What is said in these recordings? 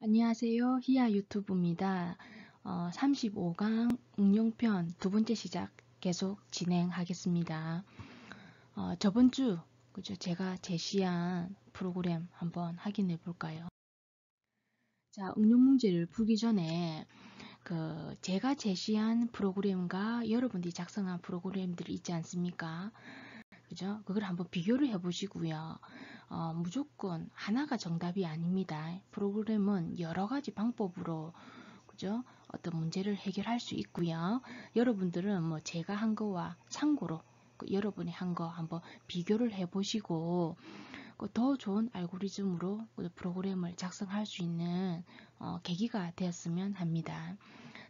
안녕하세요. 히야 유튜브입니다. 35강 응용편 두 번째 시작 계속 진행하겠습니다. 저번 주 그죠? 제가 제시한 프로그램 한번 확인해 볼까요? 자, 응용 문제를 풀기 전에 제가 제시한 프로그램과 여러분들이 작성한 프로그램들이 있지 않습니까? 그죠? 그걸 한번 비교를 해 보시고요. 무조건 하나가 정답이 아닙니다. 프로그램은 여러 가지 방법으로 그죠? 어떤 문제를 해결할 수 있고요. 여러분들은 뭐 제가 한 거와 참고로 여러분이 한 거 한번 비교를 해 보시고 더 좋은 알고리즘으로 프로그램을 작성할 수 있는 계기가 되었으면 합니다.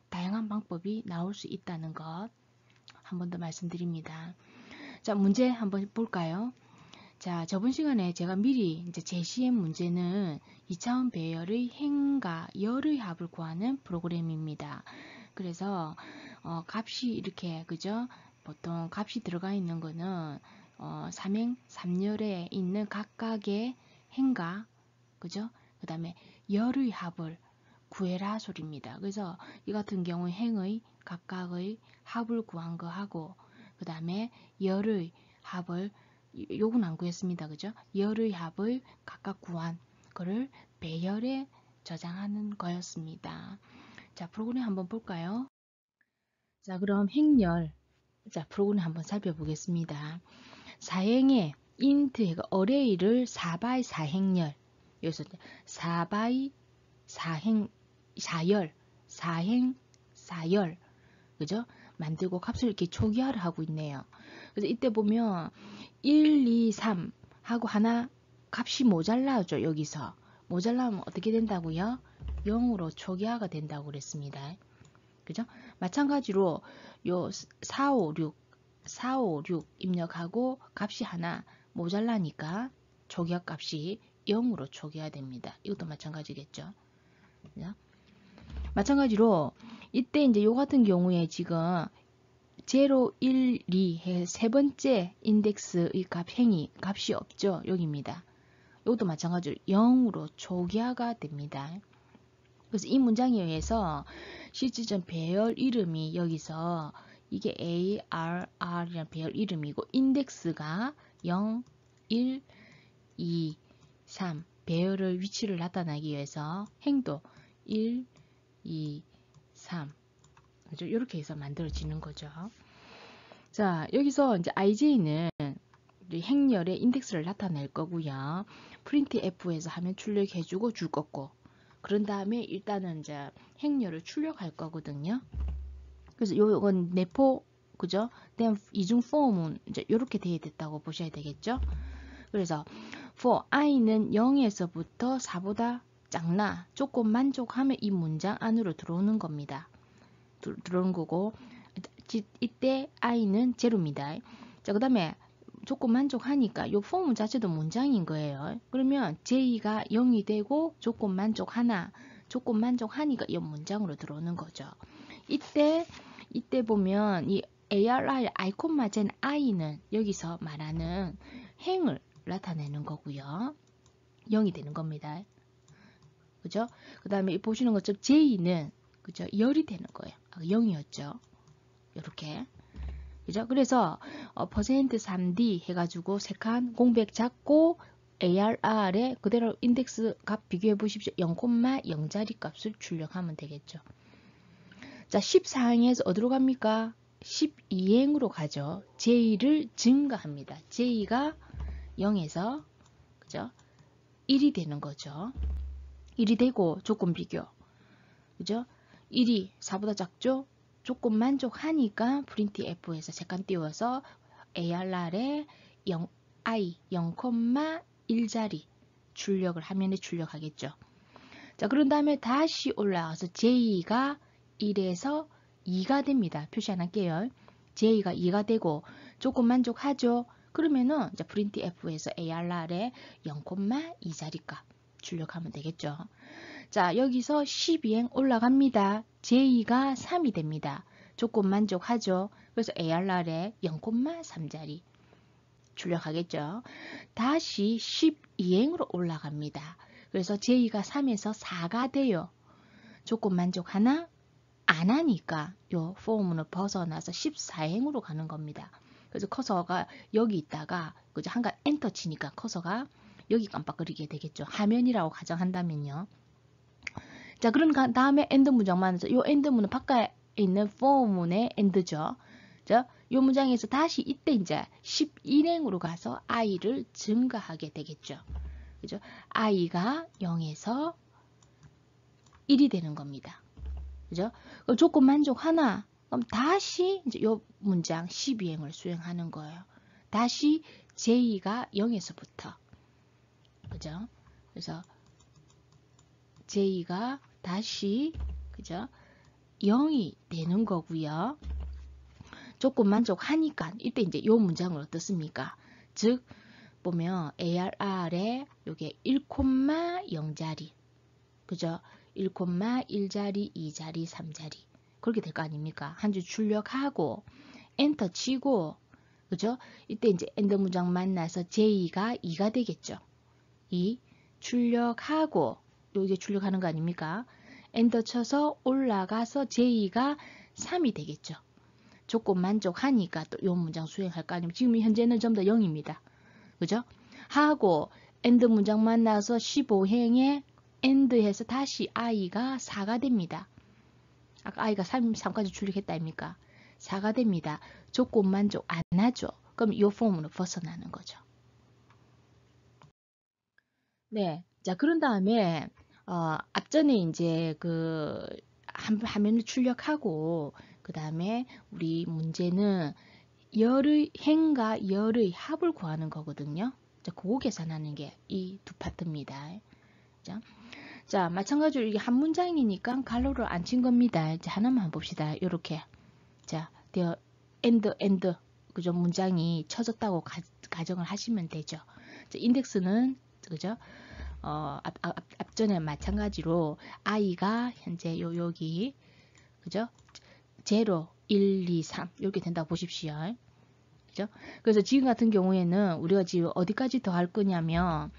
다양한 방법이 나올 수 있다는 것 한 번 더 말씀드립니다. 자, 문제 한번 볼까요? 자, 저번 시간에 제가 미리 이제 제시한 문제는 2차원 배열의 행과 열의 합을 구하는 프로그램입니다. 그래서 값이 이렇게 그죠? 보통 값이 들어가 있는 거는 삼행, 삼열에 있는 각각의 행과 그죠? 그 다음에 열의 합을 구해라 소리입니다. 그래서 이 같은 경우 행의 각각의 합을 구한 거하고 그 다음에 열의 합을 요건 안 구했습니다. 그죠? 열의 합을 각각 구한 거를 배열에 저장하는 거였습니다. 자, 프로그램 한번 볼까요? 자, 그럼 행열. 자, 프로그램 한번 살펴보겠습니다. 사행의 인트의 어레이를 4by 4행열. 여기서 4by 4행, 4열, 4행, 4열. 그죠? 만들고 값을 이렇게 초기화를 하고 있네요. 그래서 이때 보면 1, 2, 3 하고 하나 값이 모자라죠. 여기서. 모자라면 어떻게 된다고요? 0으로 초기화가 된다고 그랬습니다. 그죠? 마찬가지로 요 4, 5, 6, 4, 5, 6 입력하고 값이 하나 모자라니까 초기화 값이 0으로 초기화됩니다. 이것도 마찬가지겠죠. 그죠? 마찬가지로 이때 이제 요 같은 경우에 지금 0, 1, 2 해 세 번째 인덱스의 행이 값이 없죠. 여기입니다. 이것도 마찬가지로 0으로 초기화가 됩니다. 그래서 이 문장에 의해서 실질적 배열 이름이 여기서 이게 ARR이라는 배열 이름이고 인덱스가 0, 1, 2, 3 배열의 위치를 나타나기 위해서 행도 1, 2, 3 그죠? 이렇게 해서 만들어지는 거죠. 자, 여기서 이제 IJ는 행렬의 인덱스를 나타낼 거고요. 프린트 F에서 하면 출력해주고 줄 거고. 그런 다음에 일단은 이제 행렬을 출력할 거거든요. 그래서 요건 내포 그죠? then 이중 폼은 이제 이렇게 되어 있다고 보셔야 되겠죠. 그래서 for i는 0에서부터 4보다 작나 조건 만족하면 이 문장 안으로 들어오는 겁니다. 들어오는 거고 이때 i는 제로입니다. 자, 그 다음에 조건 만족하니까 요 폼 자체도 문장인 거예요. 그러면 j가 0이 되고 조건 만족하나 조건 만족하니까 이 문장으로 들어오는 거죠. 이때 보면 이 ARR 아이콘 맞은 i는 여기서 말하는 행을 나타내는 거고요. 0이 되는 겁니다. 그죠? 그 다음에 보시는 것처럼 j는 그죠? 열이 되는 거예요. 0이었죠. 이렇게. 그죠? 그래서 %3D 해가지고 세 칸 공백 잡고 ARR에 그대로 인덱스 값 비교해 보십시오. 0,0자리 값을 출력하면 되겠죠. 자, 14행에서 어디로 갑니까? 12행으로 가죠. J를 증가합니다. J가 0에서 그죠? 1이 되는 거죠. 1이 되고 조건 비교. 그죠? 1이 4보다 작죠? 조건 만족하니까 프린트 F에서 세 칸 띄워서 ARR에 0i 0,1자리 출력을 화면에 출력하겠죠. 자, 그런 다음에 다시 올라와서 J가 1에서 2가 됩니다. 표시 안 할게요. J가 2가 되고 조건 만족하죠. 그러면은 이제 프린트 F에서 ARR에 0,2자리 값 출력하면 되겠죠. 자, 여기서 12행 올라갑니다. J가 3이 됩니다. 조건 만족하죠. 그래서 ARR에 0,3자리 출력하겠죠. 다시 12행으로 올라갑니다. 그래서 J가 3에서 4가 돼요. 조건 만족하나? 안 하니까 요 폼은 벗어나서 14행으로 가는 겁니다. 그래서 커서가 여기 있다가 그죠? 한가 엔터 치니까 커서가 여기 깜빡거리게 되겠죠. 화면이라고 가정한다면요. 자, 그러니까 다음에 엔드 문장만 해서 요 엔드 문은 바깥에 있는 for문의 엔드죠. 자, 요 문장에서 다시 이때 이제 11행으로 가서 i를 증가하게 되겠죠. 그죠? i가 0에서 1이 되는 겁니다. 그죠? 그럼 조건 만족하나? 그럼 다시 이제 요 문장 12행을 수행하는 거예요. 다시 J가 0에서부터. 그죠? 그래서 J가 다시 그죠? 0이 되는 거고요. 조건 만족하니까 이때 이제 요 문장을 어떻습니까? 즉 보면 ARR에 요게 1,0자리 그죠? 1,1자리, 2자리, 3자리 그렇게 될 거 아닙니까? 한 줄 출력하고 엔터 치고 그죠? 이때 이제 엔드 문장 만나서 J가 2가 되겠죠. 2 출력하고 여기 출력하는 거 아닙니까? 엔터 쳐서 올라가서 J가 3이 되겠죠. 조건 만족하니까 또 이 문장 수행할 거 아니면 지금 현재는 전부 다 0입니다. 그죠? 하고 엔드 문장 만나서 15행에 엔드해서 다시 i가 4가 됩니다. 아까 i가 3까지 출력했다 아닙니까? 4가 됩니다. 조건 만족 안 하죠. 그럼 이 폼으로 벗어나는 거죠. 네. 자, 그런 다음에 앞전에 이제 그 화면을 출력하고 그 다음에 우리 문제는 열의 행과 열의 합을 구하는 거거든요. 자, 그거 계산하는 게 이 두 파트입니다. 자, 마찬가지로 이게 한 문장이니까 갈로를 안 친 겁니다. 이제 하나만 한번 봅시다. 요렇게. 자, 되어 엔드 그죠? 문장이 쳐졌다고 가정을 하시면 되죠. 자, 인덱스는 그죠? 앞전에 마찬가지로 i가 현재 여기 그죠? 0, 1, 2, 3 이렇게 된다고 보십시오. 그죠? 그래서 지금 같은 경우에는 우리가 지금 어디까지 더 할 거냐면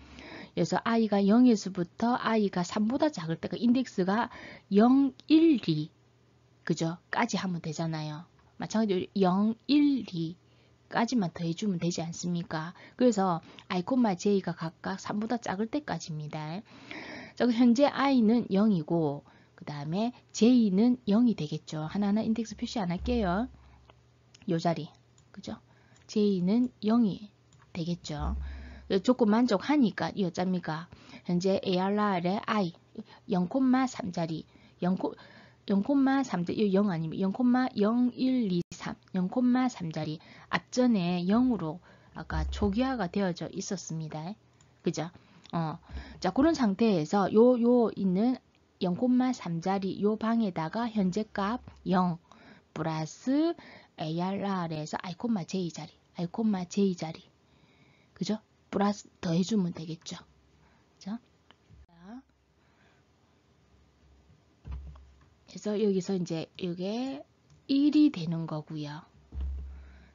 그래서 i가 0에서부터 i가 3보다 작을 때가 인덱스가 0, 1, 2 그죠? 까지 하면 되잖아요. 마찬가지로 0, 1, 2 까지만 더해주면 되지 않습니까? 그래서 i, j가 각각 3보다 작을 때까지입니다. 자, 현재 i는 0이고 그 다음에 j는 0이 되겠죠. 하나하나 인덱스 표시 안 할게요. 요 자리 그죠? j는 0이 되겠죠. 조건 만족하니까 이 어쩝니까? 현재 ARR의 i 0,3자리 0,3자리 0 아니면 0,0123 0,3자리 앞전에 0으로 아까 초기화가 되어져 있었습니다. 그죠? 자, 그런 상태에서 요 있는 0,3자리 요 방에다가 현재 값 0 플러스 ARR에서 i,j자리 i,j자리 그죠? 플러스 더해주면 되겠죠. 그죠? 그래서 여기서 이제 이게 1이 되는 거고요.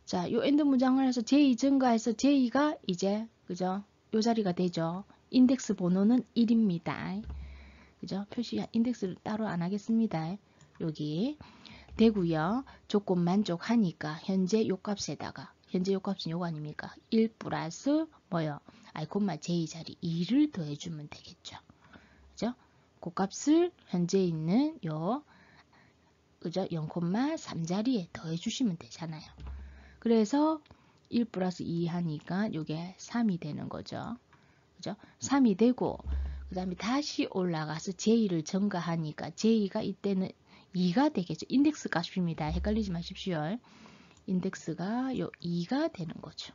자, 요 엔드 문장을 해서 j 증가해서 j가 이제 그죠? 요 자리가 되죠. 인덱스 번호는 1입니다. 그죠? 표시 인덱스를 따로 안 하겠습니다. 여기 되고요. 조건 만족하니까 현재 요 값에다가 현재 요 값은 요거 아닙니까? 1 플러스 뭐요? i,j 자리 2를 더해주면 되겠죠. 그죠? 그 값을 현재 있는 요 그죠? 0,3자리에 더해주시면 되잖아요. 그래서 1 플러스 2 하니까 요게 3이 되는 거죠. 그죠? 3이 되고 그 다음에 다시 올라가서 j를 증가하니까 j가 이때는 2가 되겠죠. 인덱스 값입니다. 헷갈리지 마십시오. 인덱스가 요 2가 되는 거죠.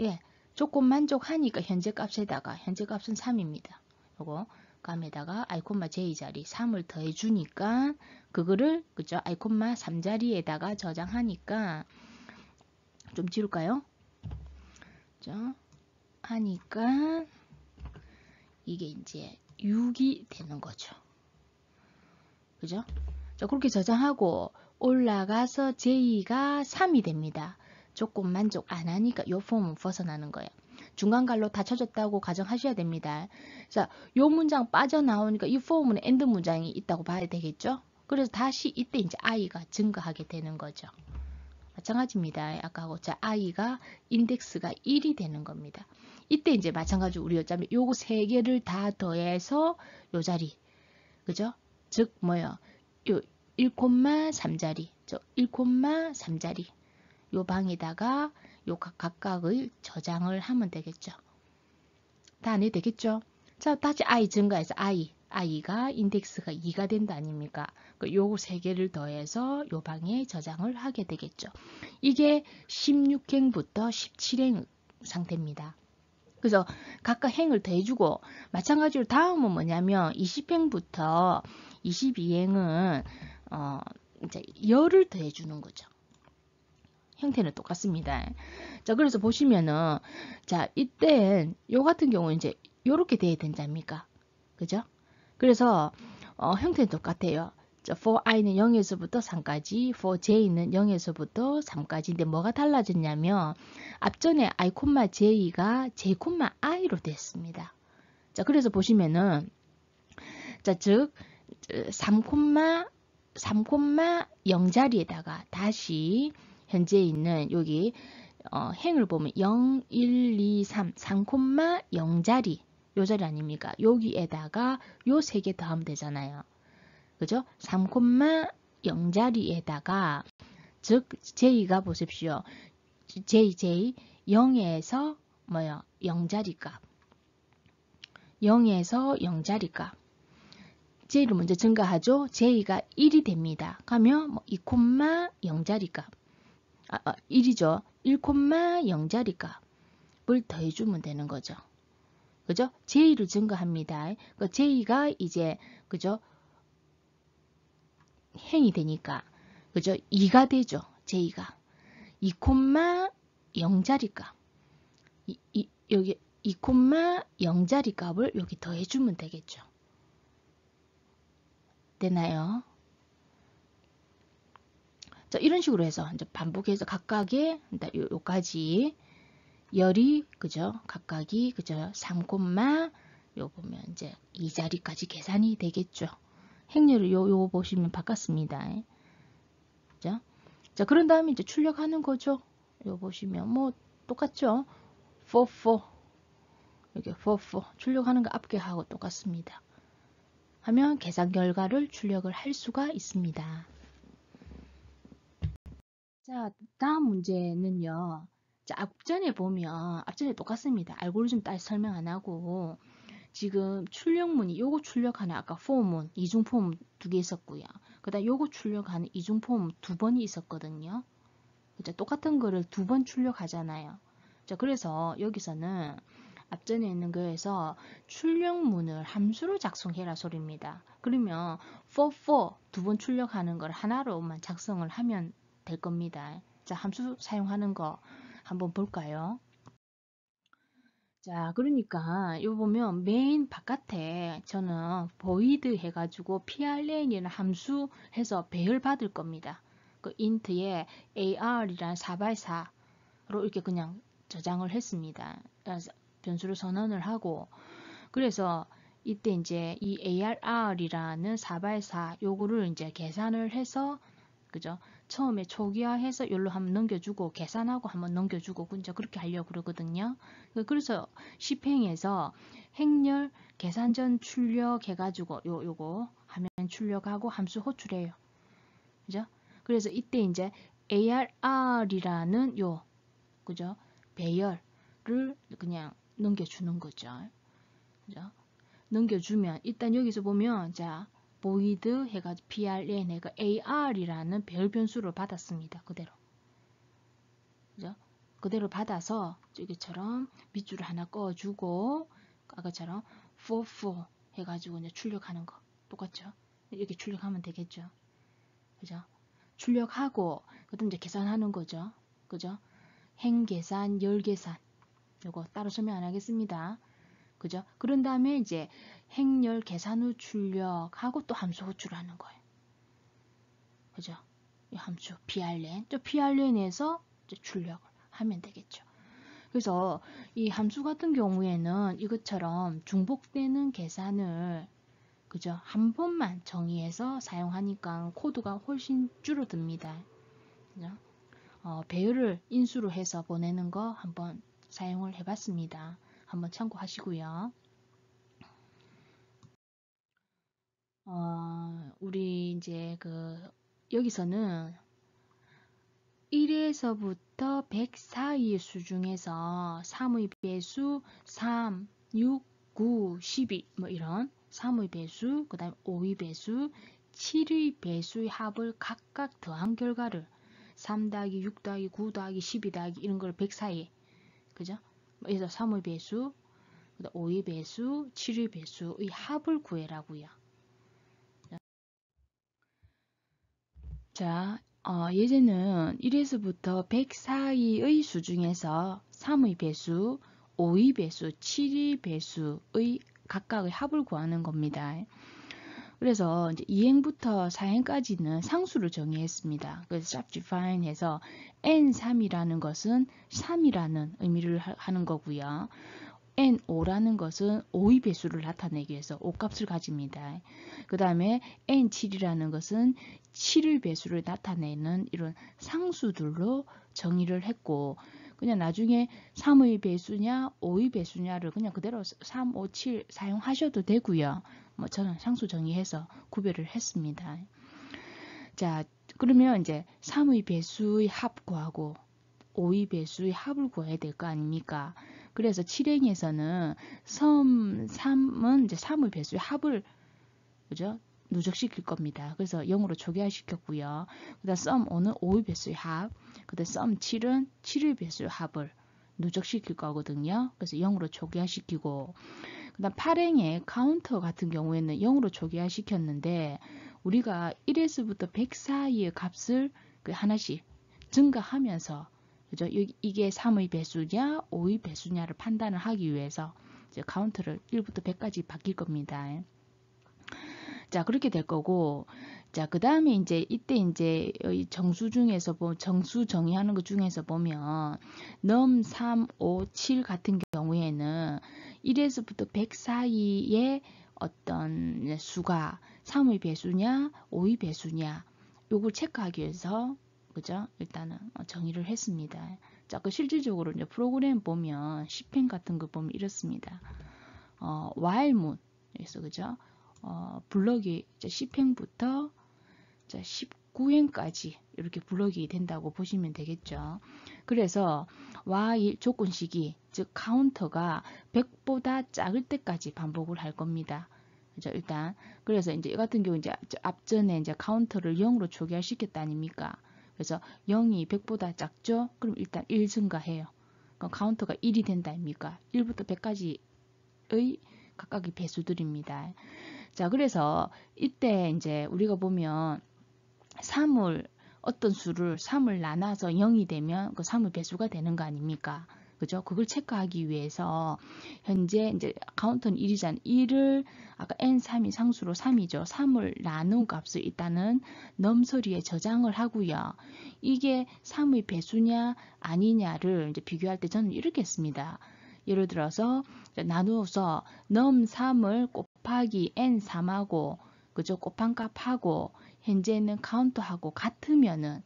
예, 조건 만족하니까 현재 값에다가 현재 값은 3입니다. 요거 감에다가 i,j 자리 3을 더해 주니까 그거를 그죠? i,3 자리에다가 저장하니까 좀 지울까요? 그죠? 하니까 이게 이제 6이 되는 거죠. 그죠? 자, 그렇게 저장하고 올라가서 j가 3이 됩니다. 조건 만족 안 하니까 요 폼은 벗어나는 거예요. 중간갈로 닫혀졌다고 가정하셔야 됩니다. 자, 요 문장 빠져나오니까 이 for문에 and 문장이 있다고 봐야 되겠죠? 그래서 다시 이때 이제 i가 증가하게 되는 거죠. 마찬가지입니다. 아까하고 자, i가 인덱스가 1이 되는 겁니다. 이때 이제 마찬가지로 우리 어차피 요거 세 개를 다 더해서 요 자리, 그죠? 즉 뭐요? 요 1,3자리, 1,3자리 요 방에다가 요 각각의 저장을 하면 되겠죠. 다 안 해도 되겠죠? 자, 다시 i 증가해서 i가 인덱스가 2가 된다 아닙니까? 요 세 개를 더해서 요 방에 저장을 하게 되겠죠. 이게 16행부터 17행 상태입니다. 그래서 각각 행을 더해주고 마찬가지로 다음은 뭐냐면 20행부터 22행은 이제 열을 더해주는 거죠. 형태는 똑같습니다. 자, 그래서 보시면은 자, 이때 요 같은 경우는 이제 요렇게 돼야 된답니까? 그죠? 그래서 형태는 똑같아요. 자, for i는 0에서부터 3까지, for j는 0에서부터 3까지인데 뭐가 달라졌냐면 앞전에 i, j가 j, i로 됐습니다. 자, 그래서 보시면은 자, 즉 3,0자리에다가 다시 현재 있는 여기 행을 보면 0, 1, 2, 3, 3,0자리 요 자리 아닙니까? 여기에다가 요 세 개 더하면 되잖아요. 그죠? 3,0자리에다가 즉 j가 보십시오. j 0에서 뭐요? 0자리 값. 0에서 0자리 값. j를 먼저 증가하죠. j가 1이 됩니다. 가면 뭐 2,0자리 값. 1이죠. 1,0자리 값을 더해주면 되는 거죠. 그죠? j를 증가합니다. 그 j가 이제 그죠? 행이 되니까 그죠? 2가 되죠. j가 2,0자리 값. 여기 2,0자리 값을 여기 더해주면 되겠죠. 되나요? 자, 이런 식으로 해서 이제 반복해서 각각의 요까지 열이 그죠? 각각이 그죠? 3, 요 보면 이제 2자리까지 계산이 되겠죠. 행렬을 요 보시면 바꿨습니다. 그죠? 자, 그런 다음에 이제 출력하는 거죠. 요 보시면 뭐 똑같죠? 4, 4 이렇게 4, 4 출력하는 거 앞에 하고 똑같습니다. 하면 계산 결과를 출력을 할 수가 있습니다. 자, 다음 문제는요. 자, 앞전에 보면 앞전에 똑같습니다. 알고리즘 따위 설명 안 하고 지금 출력문이 요거 출력하는 아까 포문, 이중 포문 2개 있었고요. 그다음 요거 출력하는 이중 포문 2번이 있었거든요. 그죠? 똑같은 거를 2번 출력하잖아요. 자, 그래서 여기서는 앞전에 있는 거에서 출력문을 함수로 작성해라 소리입니다. 그러면 for 2번 출력하는 걸 하나로만 작성을 하면 될 겁니다. 자, 함수 사용하는 거 한번 볼까요? 자, 그러니까 이거 보면 메인 바깥에 저는 void 해가지고 prlen이라는 함수 해서 배열 받을 겁니다. 그 int에 ar이라는 4x4로 이렇게 그냥 저장을 했습니다. 변수를 선언을 하고 그래서 이때 이제 이 arr이라는 4x4 요거를 이제 계산을 해서 그죠? 처음에 초기화해서 여기로 한번 넘겨주고 계산하고 한번 넘겨주고 이제 그렇게 하려고 그러거든요. 그래서 10행에서 행렬 계산전 출력해가지고 요거 하면 출력하고 함수 호출해요. 그죠? 그래서 이때 이제 arr이라는 요 그죠? 배열을 그냥 넘겨주는 거죠. 그죠? 넘겨주면 일단 여기서 보면 자 void 해가지고 prn 해가 ar이라는 별 변수를 받았습니다. 그대로. 그죠? 그대로 받아서 여기처럼 밑줄을 하나 꺼주고 아까처럼 for 해가지고 이제 출력하는 거 똑같죠? 이렇게 출력하면 되겠죠? 그죠? 출력하고 그다음 이제 계산하는 거죠. 그죠? 행 계산, 열 계산 요거 따로 설명 안 하겠습니다. 그죠? 그런 다음에 이제 행렬 계산 후 출력하고 또 함수 호출을 하는 거예요. 그죠? 이 함수 prlen, 또 prlen에서 출력을 하면 되겠죠. 그래서 이 함수 같은 경우에는 이것처럼 중복되는 계산을 그죠? 한 번만 정의해서 사용하니까 코드가 훨씬 줄어듭니다. 그죠? 배열을 인수로 해서 보내는 거 한번 사용을 해봤습니다. 한번 참고하시고요. 우리 이제 여기서는 1에서부터 100 사이의 수 중에서 3의 배수 3, 6, 9, 12 뭐 이런 3의 배수, 그 다음에 5의 배수, 7의 배수의 합을 각각 더한 결과를 3 더하기 6 더하기 9 더하기 12 더하기 이런 걸 100 사이에 그죠? 그래서 3의 배수, 5의 배수, 7의 배수의 합을 구해라고요. 자, 예제는 1에서부터 100 사이의 수 중에서 3의 배수, 5의 배수, 7의 배수의 각각의 합을 구하는 겁니다. 그래서 이제 2행부터 4행까지는 상수를 정의했습니다. 그래서 subdefine 해서 n3이라는 것은 3이라는 의미를 하는 거고요. n5라는 것은 5의 배수를 나타내기 위해서 5값을 가집니다. 그 다음에 n7이라는 것은 7의 배수를 나타내는 이런 상수들로 정의를 했고 그냥 나중에 3의 배수냐 5의 배수냐를 그냥 그대로 3, 5, 7 사용하셔도 되고요. 뭐 저는 상수 정의해서 구별을 했습니다. 자, 그러면 이제 3의 배수의 합 구하고 5의 배수의 합을 구해야 될 거 아닙니까? 그래서 7행에서는 섬 3은 이제 3의 배수의 합을 그죠? 누적시킬 겁니다. 그래서 0으로 초기화시켰고요. 그다음 썸 5는 5의 배수의 합, 그다음 썸 7은 7의 배수의 합을 누적시킬 거거든요. 그래서 0으로 초기화시키고 그다음 8행의 카운터 같은 경우에는 0으로 초기화시켰는데 우리가 1에서부터 100 사이의 값을 하나씩 증가하면서 그죠? 이게 3의 배수냐 5의 배수냐를 판단을 하기 위해서 이제 카운트를 1부터 100까지 바뀔 겁니다. 자, 그렇게 될 거고, 자, 그 다음에 이때 정수 중에서 정수 정의하는 것 중에서 보면, 넘 3, 5, 7 같은 경우에는 1에서부터 100 사이의 어떤 수가 3의 배수냐, 5의 배수냐, 요걸 체크하기 위해서, 그죠? 일단은 정의를 했습니다. 자, 실질적으로 이제 프로그램 보면, 10행 같은 거 보면 이렇습니다. while문, 그래서, 그죠? 블럭이 10행부터 19행까지 이렇게 블럭이 된다고 보시면 되겠죠. 그래서 while 조건식이 즉 카운터가 100보다 작을 때까지 반복을 할 겁니다. 그죠? 일단 그래서 이제 이 같은 경우 이제 앞전에 이제 카운터를 0으로 초기화시켰다 아닙니까? 그래서 0이 100보다 작죠? 그럼 일단 1 증가해요. 그럼 카운터가 1이 된다 아닙니까? 1부터 100까지의 각각의 배수들입니다. 자, 그래서 이때 이제 우리가 보면 3을 어떤 수를 3을 나눠서 0이 되면 그 3의 배수가 되는 거 아닙니까? 그죠? 그걸 체크하기 위해서 현재 이제 카운터는 1이잖아요. 1을 아까 n3이 상수로 3이죠. 3을 나눈 값을 일단은 넘서리에 저장을 하고요. 이게 3의 배수냐 아니냐를 이제 비교할 때 저는 이렇게 했습니다. 예를 들어서 나누어서 넘 3을 곱하기 n3하고 그죠? 곱한 값하고 현재 있는 카운터하고 같으면은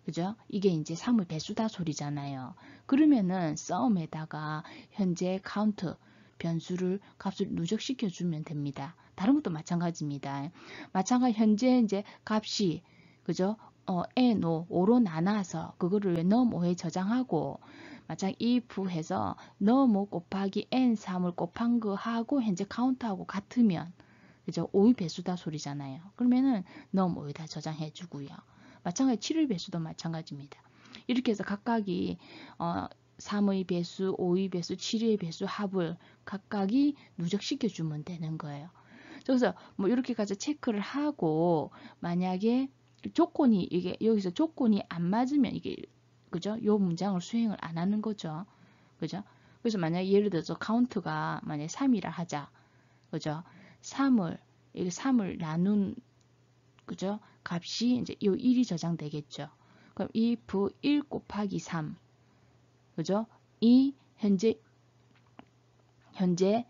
그죠? 이게 이제 3의 배수다 소리잖아요. 그러면은 썸에다가 현재 카운트 변수를 값을 누적시켜 주면 됩니다. 다른 것도 마찬가지입니다. 마찬가지 현재 이제 값이 그죠? n5, 5로 나눠서 그거를 num5에 저장하고 마찬가지 if 해서 num5 곱하기 n3을 곱한 거하고 현재 카운트하고 같으면 그죠? 5의 배수다 소리잖아요. 그러면은 num5에다 저장해 주고요. 마찬가지 7의 배수도 마찬가지입니다. 이렇게 해서 각각이 3의 배수, 5의 배수, 7의 배수 합을 각각이 누적시켜 주면 되는 거예요. 그래서 뭐 이렇게 가서 체크를 하고 만약에 조건이 이게 여기서 조건이 안 맞으면 이게 그죠? 요 문장을 수행을 안 하는 거죠. 그죠? 그래서 만약에 예를 들어서 카운트가 만약에 3이라 하자. 그죠? 3을 나눈 그죠? 값이 이제 요 1이 저장되겠죠. 그럼 if 1 곱하기 3 그죠? 3이 현재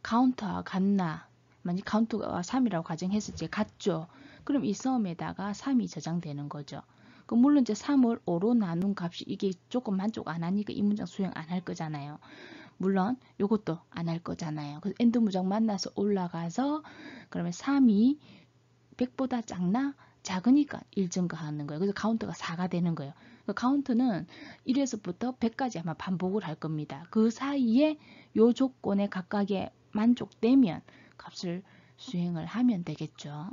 카운트와 같나? 만약 카운트가 3이라고 가정했을 때 같죠? 그럼 이 썸에다가 3이 저장되는 거죠. 물론 이제 3을 5로 나눈 값이 이게 조금 만족 안 하니까 이 문장 수행 안 할 거잖아요. 물론 요것도 안 할 거잖아요. 그래서 엔드 문장 만나서 올라가서 그러면 3이 100보다 작나? 작으니까 1 증가하는 거예요. 그래서 카운트가 4가 되는 거예요. 그 카운트는 1에서부터 100까지 아마 반복을 할 겁니다. 그 사이에 요 조건에 각각에 만족되면 값을 수행을 하면 되겠죠.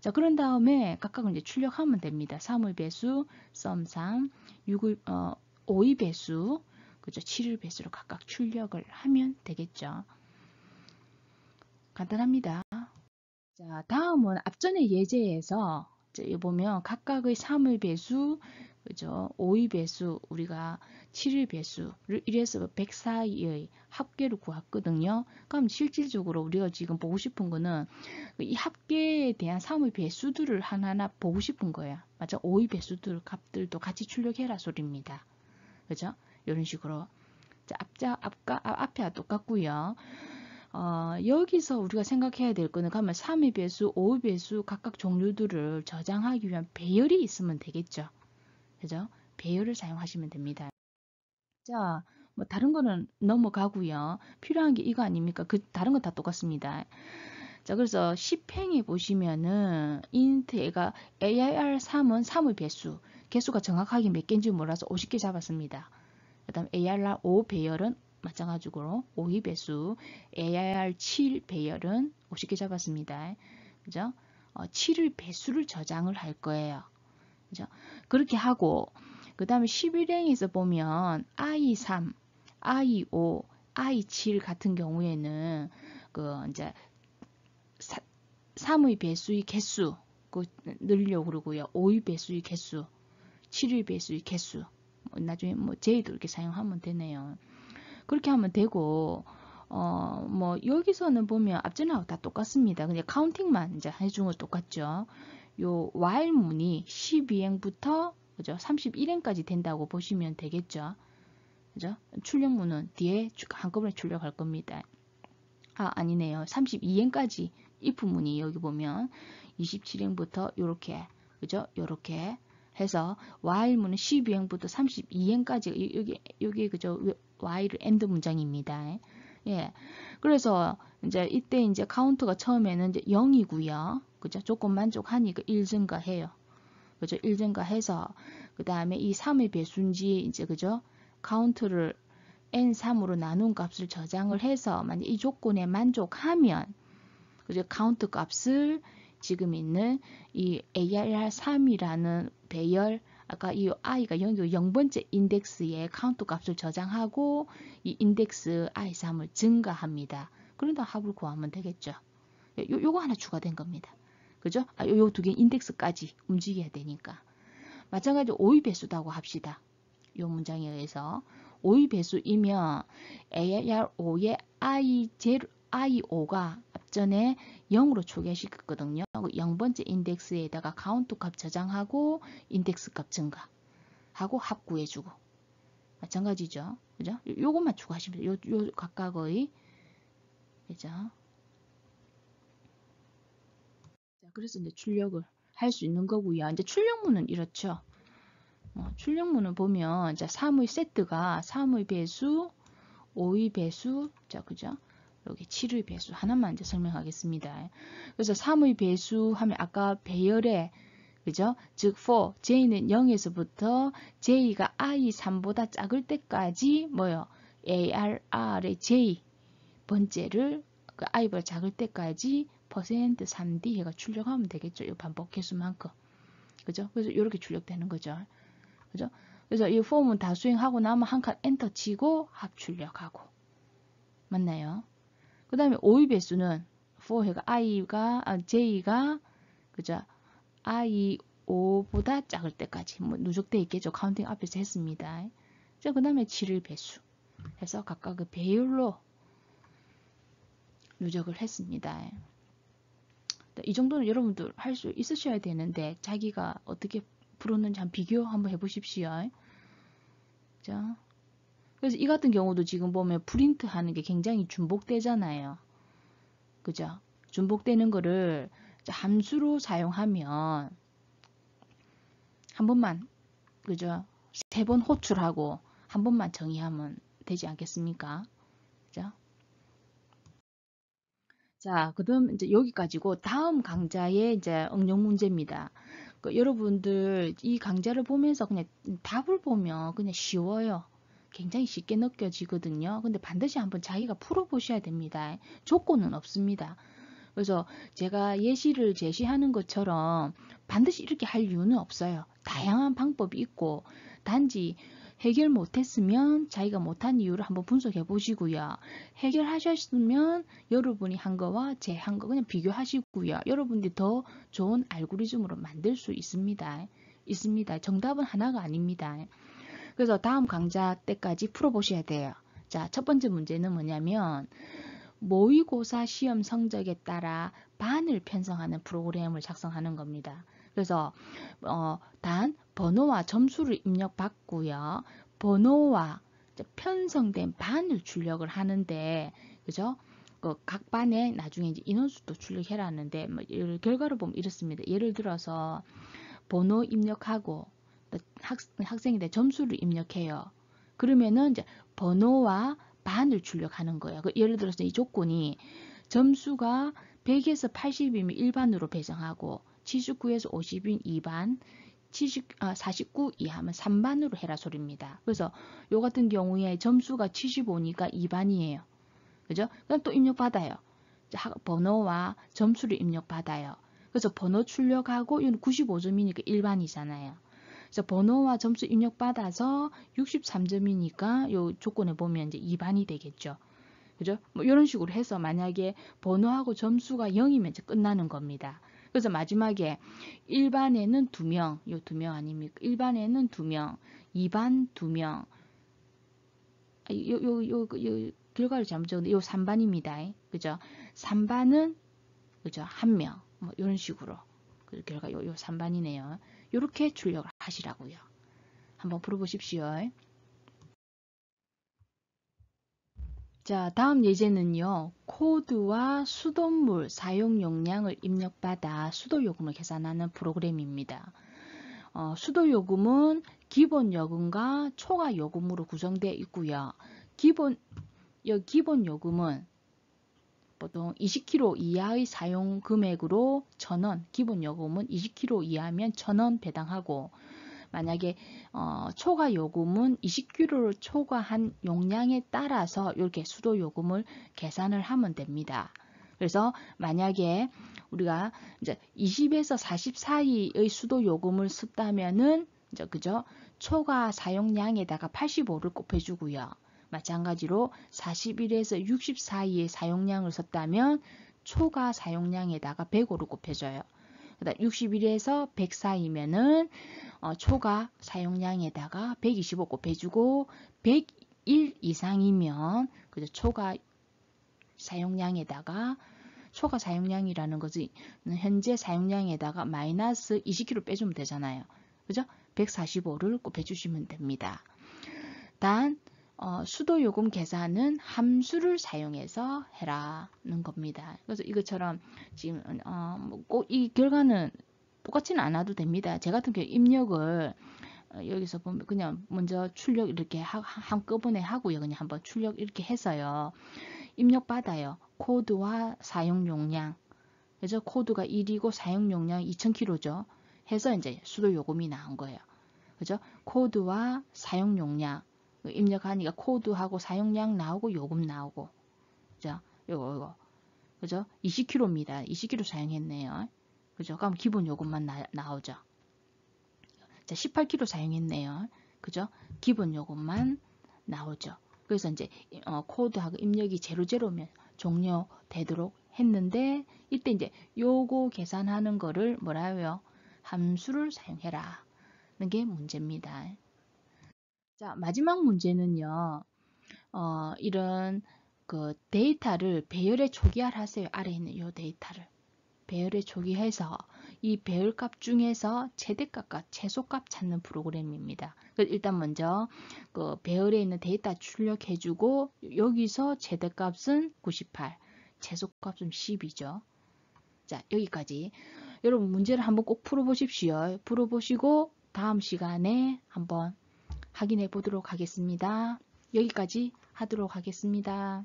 자, 그런 다음에 각각을 이제 출력하면 됩니다. 3의 배수, 썸3, 5의 배수, 그죠? 7의 배수로 각각 출력을 하면 되겠죠. 간단합니다. 자, 다음은 앞전의 예제에서 여기 보면 각각의 3의 배수, 그죠? 5의 배수, 우리가 7의 배수를 1에서 100 사이의 합계를 구했거든요. 그럼 실질적으로 우리가 지금 보고 싶은 거는 이 합계에 대한 3의 배수들을 하나하나 보고 싶은 거예요. 맞아? 5의 배수들 값들도 같이 출력해라 소리입니다. 그죠? 이런 식으로. 자, 앞에 똑같고요. 여기서 우리가 생각해야 될 거는 가면 3의 배수, 5의 배수 각각 종류들을 저장하기 위한 배열이 있으면 되겠죠. 그죠? 배열을 사용하시면 됩니다. 자, 뭐 다른 거는 넘어가고요. 필요한 게 이거 아닙니까? 다른 건 다 똑같습니다. 자, 그래서 10행에 보시면은 int 얘가 AIR3은 3의 배수, 개수가 정확하게 몇 개인지 몰라서 50개 잡았습니다. 그 다음 AIR5 배열은 마찬가지로 5의 배수, AIR7 배열은 50개 잡았습니다. 그죠? 7의 배수를 저장을 할 거예요. 그죠? 그렇게 하고, 그 다음에 11행에서 보면 I3, I5, I7 같은 경우에는 이제 3의 배수의 개수 늘려고 그러고요. 5의 배수의 개수, 7의 배수의 개수, 나중에 J도 이렇게 사용하면 되네요. 그렇게 하면 되고, 여기서는 보면 앞전하고 다 똑같습니다. 그냥 카운팅만 이제 해준 거 똑같죠. 요 while 문이 12행부터 그죠? 31행까지 된다고 보시면 되겠죠. 그죠? 출력문은 뒤에 한꺼번에 출력할 겁니다. 아니네요. 32행까지 if 문이 여기 보면 27행부터 요렇게 그죠? 요렇게 해서 while 문은 12행부터 32행까지 여기 그죠? while end 문장입니다. 예. 그래서 이제 이때 이제 카운트가 처음에는 이제 0이고요. 그죠? 조건 만족하니까 1 증가해요. 그죠? 1 증가해서 그다음에 이 3의 배수인지 이제 그죠? 카운트를 n3으로 나눈 값을 저장을 해서 만약 이 조건에 만족하면 그죠? 카운트 값을 지금 있는 이 AIR3이라는 배열 아까 이 i가 0번째 인덱스에 카운트 값을 저장하고 이 인덱스 i3을 증가합니다. 그러다 합을 구하면 되겠죠. 요거 하나 추가된 겁니다. 그죠? 요 두 개 인덱스까지 움직여야 되니까. 마찬가지로 5의 배수다고 합시다. 요 문장에 의해서 5의 배수이면 AR5의 I5가 앞전에 0으로 초기화시켰거든요. 0번째 인덱스에다가 카운트 값 저장하고 인덱스 값 증가하고 합 구해주고 마찬가지죠. 그죠? 요것만 추가하시면 돼요. 요 각각의 그죠? 자, 그래서 이제 출력을 할 수 있는 거고요. 이제 출력문은 이렇죠. 출력문을 보면 이제 3의 세트가 3의 배수, 5의 배수, 자 그죠? 여기 7의 배수 하나만 이제 설명하겠습니다. 그래서 3의 배수 하면 아까 배열에 그죠? 즉 for j는 0에서부터 j가 i3보다 작을 때까지 뭐요? arr의 j 번째를 그 i보다 작을 때까지 %3d 해가 출력하면 되겠죠. 이 반복 개수만큼. 그죠? 그래서 이렇게 출력되는 거죠. 그죠? 그래서 이 폼은 다 수행하고 나면 한 칸 엔터 치고 합 출력하고. 맞나요? 그 다음에 5의 배수는 for해가 j가 그죠? i5보다 작을 때까지 누적되어 있겠죠. 카운팅 앞에서 했습니다. 자, 그 다음에 7의 배수 해서 각각 그 배열로 누적을 했습니다. 이 정도는 여러분들 할 수 있으셔야 되는데 자기가 어떻게 풀었는지 한번 비교 한번 해보십시오. 자, 그래서 이 같은 경우도 지금 보면 프린트 하는 게 굉장히 중복되잖아요. 그죠? 중복되는 거를 함수로 사용하면 한 번만, 그죠? 3번 호출하고 한 번만 정의하면 되지 않겠습니까? 그죠? 자, 그다음 이제 여기까지고 다음 강좌의 이제 응용 문제입니다. 여러분들 이 강좌를 보면서 그냥 답을 보면 그냥 쉬워요. 굉장히 쉽게 느껴지거든요. 근데 반드시 한번 자기가 풀어보셔야 됩니다. 조건은 없습니다. 그래서 제가 예시를 제시하는 것처럼 반드시 이렇게 할 이유는 없어요. 다양한 방법이 있고 단지 해결 못했으면 자기가 못한 이유를 한번 분석해 보시고요. 해결하셨으면 여러분이 한 거와 제 한 거 그냥 비교하시고요. 여러분들이 더 좋은 알고리즘으로 만들 수 있습니다. 정답은 하나가 아닙니다. 그래서 다음 강좌 때까지 풀어보셔야 돼요. 자, 첫 번째 문제는 뭐냐면 모의고사 시험 성적에 따라 반을 편성하는 프로그램을 작성하는 겁니다. 그래서 단 번호와 점수를 입력받고요. 번호와 편성된 반을 출력을 하는데, 그죠? 각 반에 나중에 이제 인원수도 출력해라는데, 뭐 결과를 보면 이렇습니다. 예를 들어서 번호 입력하고 학생인데 점수를 입력해요. 그러면은 이제 번호와 반을 출력하는 거예요. 예를 들어서 이 조건이 점수가 100에서 80이면 1반으로 배정하고 79에서 50인 2반, 49 이하면 3반으로 해라 소리입니다. 그래서 요 같은 경우에 점수가 75니까 2반이에요. 그죠? 그럼 또 입력받아요. 번호와 점수를 입력받아요. 그래서 번호 출력하고 이건 95점이니까 1반이잖아요. 그래서 번호와 점수 입력받아서 63점이니까 요 조건에 보면 이제 2반이 되겠죠. 그죠? 뭐 이런 식으로 해서 만약에 번호하고 점수가 0이면 이제 끝나는 겁니다. 그래서 마지막에 1반에는 2명, 요 2명 아닙니까? 1반에는 2명, 2반 2명, 요 결과를 잘못 적었는데 요 3반입니다. 그죠? 3반은 그죠? 1명. 뭐 이런 식으로. 그 결과 요 3반이네요. 요렇게 출력을 하시라고요. 한번 풀어보십시오. 자, 다음 예제는요. 코드와 수돗물 사용 용량을 입력받아 수도요금을 계산하는 프로그램입니다. 수도요금은 기본 요금과 초과 요금으로 구성되어 있고요. 기본 요금은 보통 20kg 이하의 사용 금액으로 1,000원, 기본 요금은 20kg 이하면 1,000원 배당하고 만약에 초과 요금은 20kg를 초과한 용량에 따라서 이렇게 수도 요금을 계산을 하면 됩니다. 그래서 만약에 우리가 이제 20에서 40 사이의 수도 요금을 썼다면은 이제 그죠? 초과 사용량에다가 85를 곱해주고요. 마찬가지로 41에서 60 사이의 사용량을 썼다면 초과 사용량에다가 105를 곱해줘요. 그다음 61에서 100 사이면은 초과 사용량에다가 125 곱해주고 101 이상이면 그죠? 초과 사용량이라는 것은 현재 사용량에다가 마이너스 20kg 빼주면 되잖아요. 그죠? 145를 곱해주시면 됩니다. 단 수도요금 계산은 함수를 사용해서 해라는 겁니다. 그래서 이것처럼 지금 꼭 이 결과는 똑같지는 않아도 됩니다. 제 같은 경우 입력을 여기서 보면 그냥 먼저 출력 이렇게 한꺼번에 하고요. 그냥 한번 출력 이렇게 해서요. 입력 받아요. 코드와 사용 용량. 그래서 코드가 1이고 사용 용량 2000kg죠. 해서 이제 수도 요금이 나온 거예요. 그죠? 코드와 사용 용량 입력하니까 코드하고 사용량 나오고 요금 나오고. 그죠? 요거. 그죠? 20kg입니다. 20kg 사용했네요. 그죠? 그럼 기본 요금만 나오죠. 자, 18kg 사용했네요. 그죠? 기본 요금만 나오죠. 그래서 이제 코드하고 입력이 00면 종료되도록 했는데 이때 이제 요거 계산하는 거를 뭐라고요? 함수를 사용해라. 는 게 문제입니다. 자, 마지막 문제는요. 이런 그 데이터를 배열에 초기화를 하세요. 아래에 있는 요 데이터를. 배열에 초기해서 이 배열값 중에서 최대값과 최소값 찾는 프로그램입니다. 일단 먼저 그 배열에 있는 데이터 출력해주고 여기서 최대값은 98, 최소값은 10이죠. 자, 여기까지. 여러분 문제를 한번 꼭 풀어보십시오. 풀어보시고 다음 시간에 한번 확인해 보도록 하겠습니다. 여기까지 하도록 하겠습니다.